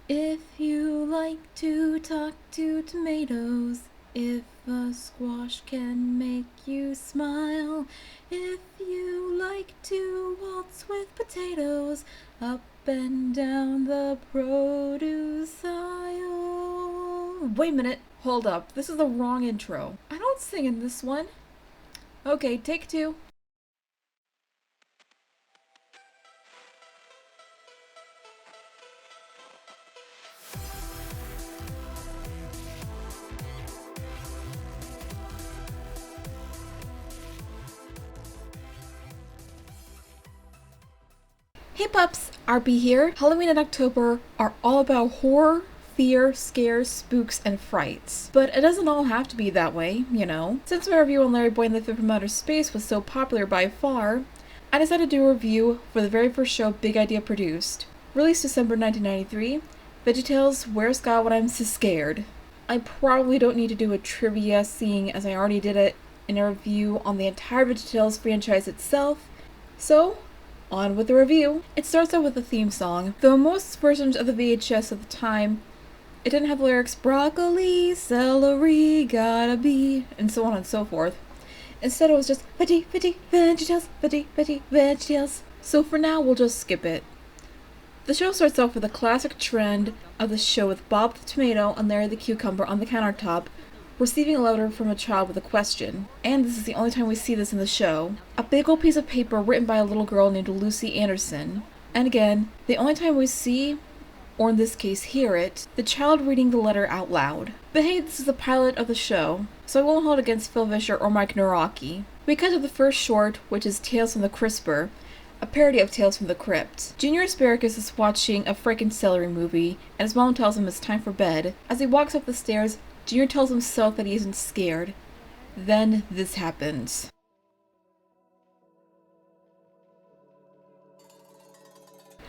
If you like to talk to tomatoes, if a squash can make you smile, if you like to waltz with potatoes, up and down the produce aisle. Wait a minute, hold up, this is the wrong intro. I don't sing in this one. Okay, take two. Hey pups, RB here. Halloween and October are all about horror, fear, scares, spooks, and frights. But it doesn't all have to be that way, you know. Since my review on Larry Boy and the Thief from Outer Space was so popular by far, I decided to do a review for the very first show Big Idea produced. Released December 1993, Veggietales, Where's God When I'm So Scared? I probably don't need to do a trivia seeing as I already did it in a review on the entire Veggietales franchise itself, so on with the review. It starts out with a theme song, though most versions of the VHS at the time, it didn't have the lyrics broccoli, celery, gotta be, and so on and so forth. Instead it was just VeggieTales, VeggieTales. So for now we'll just skip it. The show starts off with a classic trend of the show with Bob the Tomato and Larry the Cucumber on the countertop, receiving a letter from a child with a question. And this is the only time we see this in the show. A big old piece of paper written by a little girl named Lucy Anderson. And again, the only time we see, or in this case hear it, the child reading the letter out loud. But hey, this is the pilot of the show, so I won't hold against Phil Vischer or Mike Nawrocki. We cut to the first short, which is Tales from the Crisper, a parody of Tales from the Crypt. Junior Asparagus is watching a frickin' celery movie, and his mom tells him it's time for bed. As he walks up the stairs, Junior tells himself that he isn't scared. Then this happens.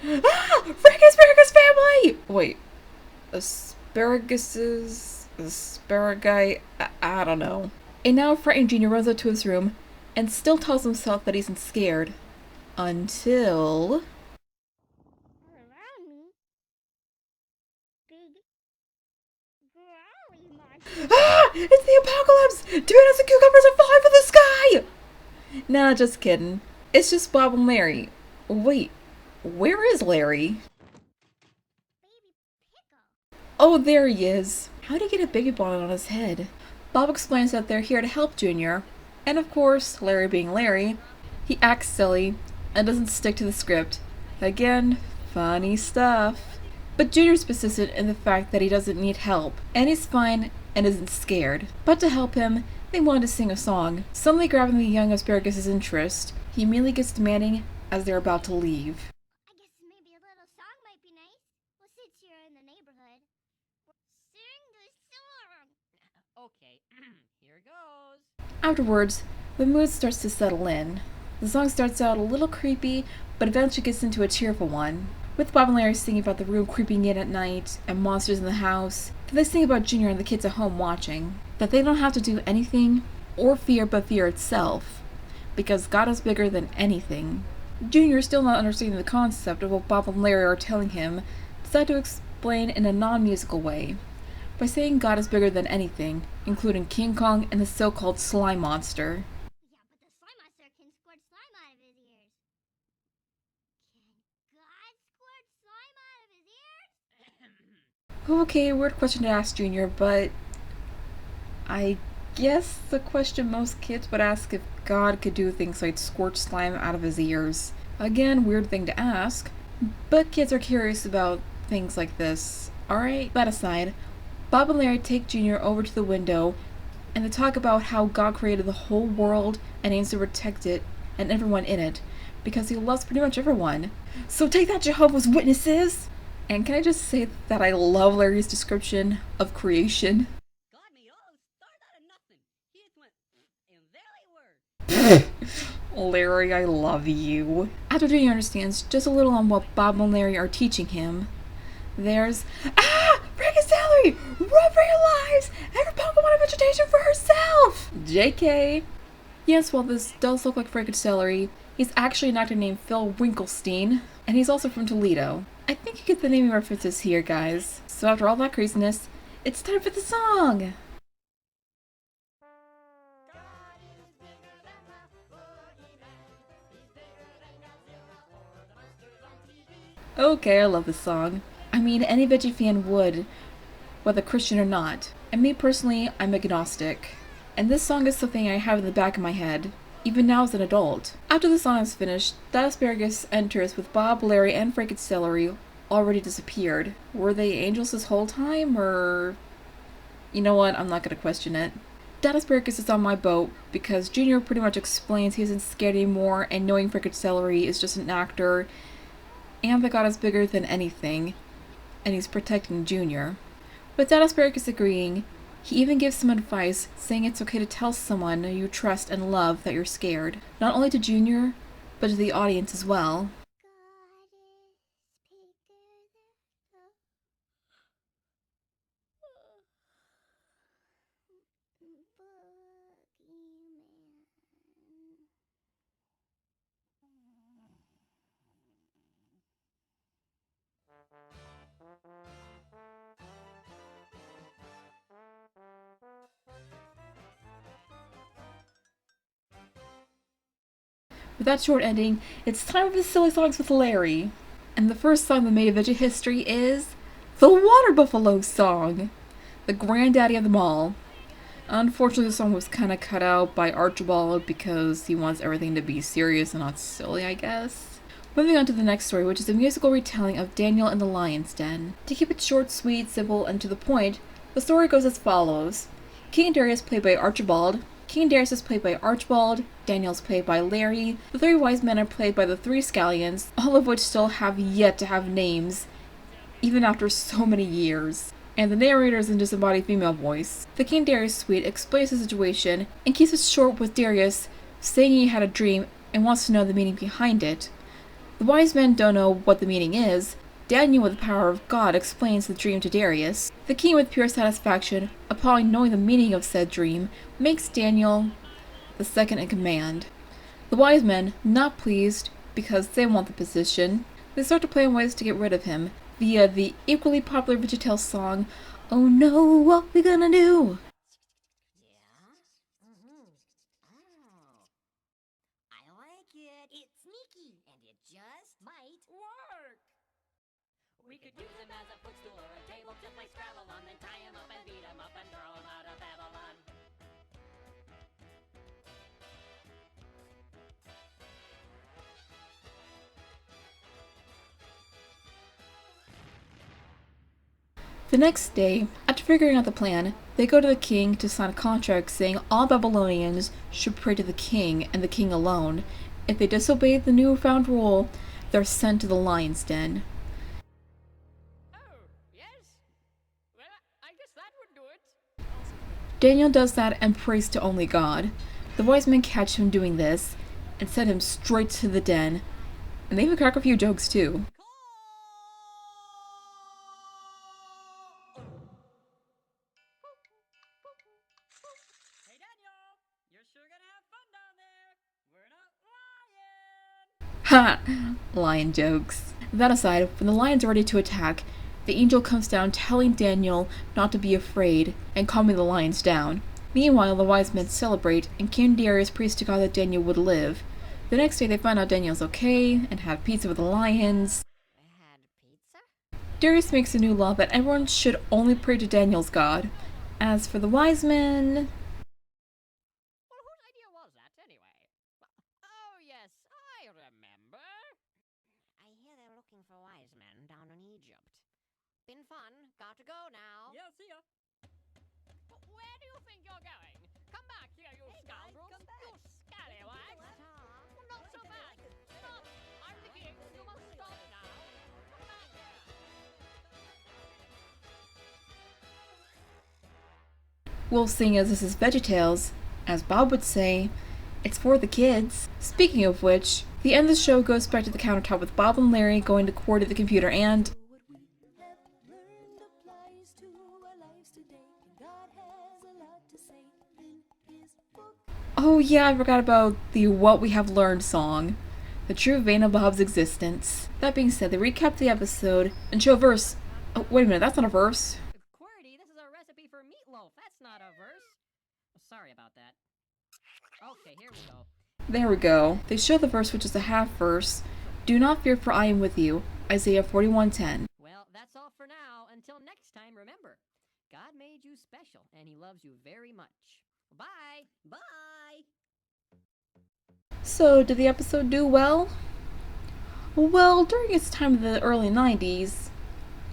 Ah! Frank Asparagus family! Wait. Asparagi? I don't know. A now frightened Junior runs up to his room and still tells himself that he isn't scared. Until... Ah! It's the apocalypse! Tomatoes and cucumbers are falling from the sky! Nah, just kidding. It's just Bob and Larry. Wait, where is Larry? Oh, there he is. How'd he get a baby bonnet on his head? Bob explains that they're here to help Junior. And of course, Larry being Larry, he acts silly and doesn't stick to the script. Again, funny stuff. But Junior's persistent in the fact that he doesn't need help, and he's fine and isn't scared. But to help him, they wanted to sing a song. Suddenly grabbing the young Asparagus' interest, he immediately gets demanding as they're about to leave. I guess maybe a little song might be nice. Well, since you're in the neighborhood, sing the song. Okay, here goes. Afterwards, the mood starts to settle in. The song starts out a little creepy, but eventually gets into a cheerful one. With Bob and Larry singing about the room creeping in at night and monsters in the house, they sing about Junior and the kids at home watching. That they don't have to do anything or fear but fear itself, because God is bigger than anything. Junior, still not understanding the concept of what Bob and Larry are telling him, decided to explain in a non-musical way, by saying God is bigger than anything, including King Kong and the so-called slime monster. Yeah, but the slime monster can squirt slime out of his ears. Can God squirt slime out of his ears? Okay, weird question to ask Junior, but I guess the question most kids would ask if God could do things like squirt slime out of his ears. Again, weird thing to ask, but kids are curious about things like this. Alright, that aside, Bob and Larry take Junior over to the window and they talk about how God created the whole world and aims to protect it and everyone in it, because he loves pretty much everyone. So take that, Jehovah's Witnesses! And can I just say that I love Larry's description of creation? God made all start out of nothing. He just went, and there they were. Larry, I love you. After Junior understands just a little on what Bob and Larry are teaching him, there's Frank and Celery! Run for your lives! Every Pokemon wanted vegetation for herself! JK. Yes, while this does look like Frank and Celery, he's actually an actor named Phil Winkelstein. and he's also from Toledo. I think you get the naming references here, guys. So after all that craziness, it's time for the song! Okay, I love this song. I mean, any veggie fan would, whether Christian or not. And me personally, I'm agnostic. And this song is something I have in the back of my head, even now as an adult. After the song is finished, that asparagus enters with Bob, Larry, and Franken's celery already disappeared. Were they angels this whole time, or... You know what, I'm not gonna question it. That asparagus is on my boat because Junior pretty much explains he isn't scared anymore and knowing Franken's celery is just an actor, and the god is bigger than anything, and he's protecting Junior. With that asparagus agreeing, he even gives some advice, saying it's okay to tell someone you trust and love that you're scared. Not only to Junior, but to the audience as well. With that short ending, it's time for the Silly Songs with Larry. And the first song that made Veggie history is the Water Buffalo song, the granddaddy of them all. Unfortunately, the song was kind of cut out by Archibald because he wants everything to be serious and not silly, I guess. Moving on to the next story, which is a musical retelling of Daniel and the Lion's Den. To keep it short, sweet, simple, and to the point, the story goes as follows. King Darius, played by Archibald. King Darius is played by Archibald, Daniel's played by Larry, the three wise men are played by the three scallions, all of which still have yet to have names, even after so many years. And the narrator is in disembodied female voice. The King Darius suite explains the situation and keeps it short with Darius saying he had a dream and wants to know the meaning behind it. The wise men don't know what the meaning is. Daniel, with the power of God, explains the dream to Darius. The king, with pure satisfaction, upon knowing the meaning of said dream, makes Daniel the second in command. The wise men, not pleased because they want the position, they start to plan ways to get rid of him via the equally popular Veggietales song, "Oh no, what we gonna do?" I like it. It's sneaky, and it just might work. We could use him as a footstool or a table to play Scrabble on, then tie him up and beat him up and throw him out of Babylon. The next day, after figuring out the plan, they go to the king to sign a contract saying all Babylonians should pray to the king and the king alone. If they disobey the newfound rule, they're sent to the lion's den. Oh, yes? Well, I guess that would do it. Daniel does that and prays to only God. The wise men catch him doing this and send him straight to the den, and they even crack a few jokes too. Hey, Daniel, you're sure gonna have fun down there. We're not lying. Ha! Lion jokes. That aside, when the lion's are ready to attack, the angel comes down telling Daniel not to be afraid and calming the lions down. Meanwhile, the wise men celebrate and King Darius prays to God that Daniel would live. The next day they find out Daniel's okay and have pizza with the lions. Had pizza? Darius makes a new law that everyone should only pray to Daniel's god. As for the wise men... Well, whose idea was that, anyway? Oh, yes, I remember. I hear they're looking for wise men down in Egypt. Been fun. Got to go now. Yeah, see ya. Where do you think you're going? Come back here, you scoundrels. Come back. You scallywags. Well, not so bad. Stop. I'm the king. You must stop now. Come back here. Well, seeing as this is Veggietales, as Bob would say, it's for the kids. Speaking of which, the end of the show goes back to the countertop with Bob and Larry going to coordinate the computer and... Oh yeah, I forgot about the What We Have Learned song. the true vein of Bob's existence. That being said, they recap the episode and show a verse. Oh, wait a minute, that's not a verse. QWERTY, this is a recipe for meatloaf. That's not a verse. Sorry about that. Okay, here we go. There we go. They show the verse, which is a half verse. Do not fear, for I am with you. Isaiah 41:10. Well, that's all for now. Until next time, remember, God made you special, and He loves you very much. Bye! Bye! So, did the episode do well? Well, during its time in the early 90s,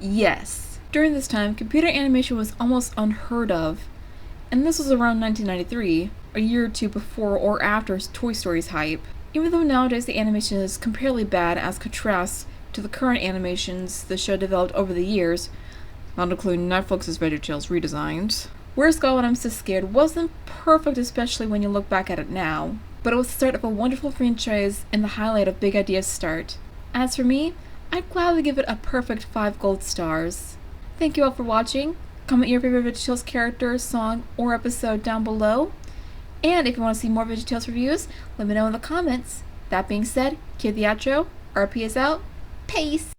yes. During this time, computer animation was almost unheard of, and this was around 1993, a year or two before or after Toy Story's hype. Even though nowadays the animation is comparatively bad as contrasts to the current animations the show developed over the years, not including Netflix's Veggietales redesigned. Where's God When I'm So Scared wasn't perfect, especially when you look back at it now, but it was the start of a wonderful franchise and the highlight of Big Idea's start. As for me, I'd gladly give it a perfect 5 gold stars. Thank you all for watching. Comment your favorite Veggietales character, song, or episode down below. And if you want to see more Veggietales reviews, let me know in the comments. That being said, cue the outro. RP is out. Peace!